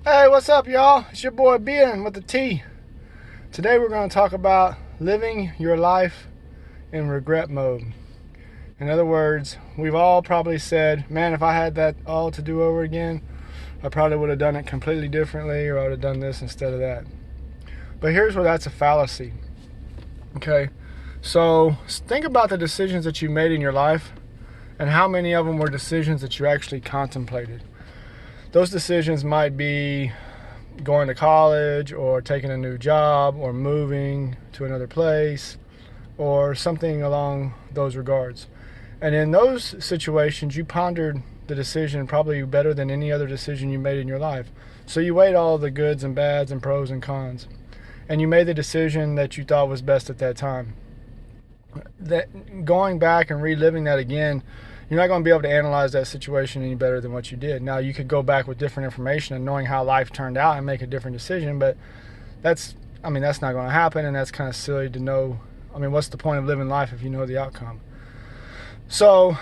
Hey, what's up, y'all? It's your boy Ben with the T. Today we're going to talk about living your life in regret mode. In other words, we've all probably said, man, if I had that all to do over again, I probably would have done it completely differently, or I would have done this instead of that. But here's where that's a fallacy. Okay, so think about the decisions that you made in your life and how many of them were decisions that you actually contemplated. Those decisions might be going to college, or taking a new job, or moving to another place, or something along those regards. And in those situations, you pondered the decision probably better than any other decision you made in your life. So you weighed all the goods and bads and pros and cons, and you made the decision that you thought was best at that time. That going back and reliving that again, you're not going to be able to analyze that situation any better than what you did. Now, you could go back with different information and knowing how life turned out and make a different decision, but that's not going to happen, and that's kind of silly to know. What's the point of living life if you know the outcome? So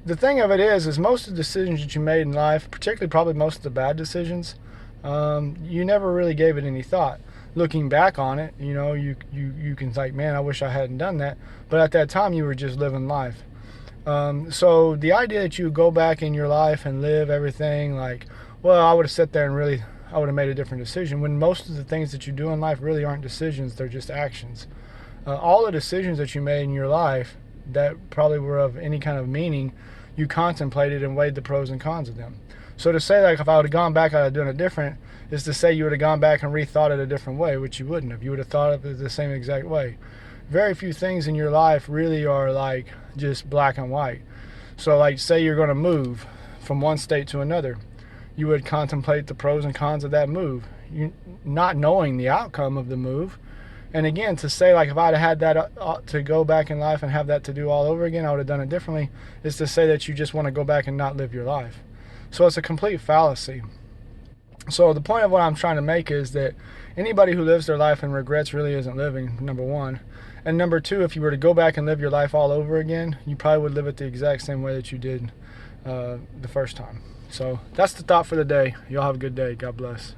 the thing of it is most of the decisions that you made in life, particularly probably most of the bad decisions, you never really gave it any thought. Looking back on it, you can think, man, I wish I hadn't done that. But at that time, you were just living life. So the idea that you go back in your life and live everything like, well, I would have sat there and I would have made a different decision, when most of the things that you do in life really aren't decisions, they're just actions. All the decisions that you made in your life that probably were of any kind of meaning, you contemplated and weighed the pros and cons of them. So to say like if I would have gone back, I'd have done it different, is to say you would have gone back and rethought it a different way, which you wouldn't have. You would have thought of it the same exact way. Very few things in your life really are like just black and white. So like say you're going to move from one state to another, you would contemplate the pros and cons of that move, not knowing the outcome of the move. And again, to say like if I'd had that to go back in life and have that to do all over again, I would have done it differently, is to say that you just want to go back and not live your life. So it's a complete fallacy. So the point of what I'm trying to make is that anybody who lives their life in regrets really isn't living, number one. And number two, if you were to go back and live your life all over again, you probably would live it the exact same way that you did the first time. So that's the thought for the day. Y'all have a good day. God bless.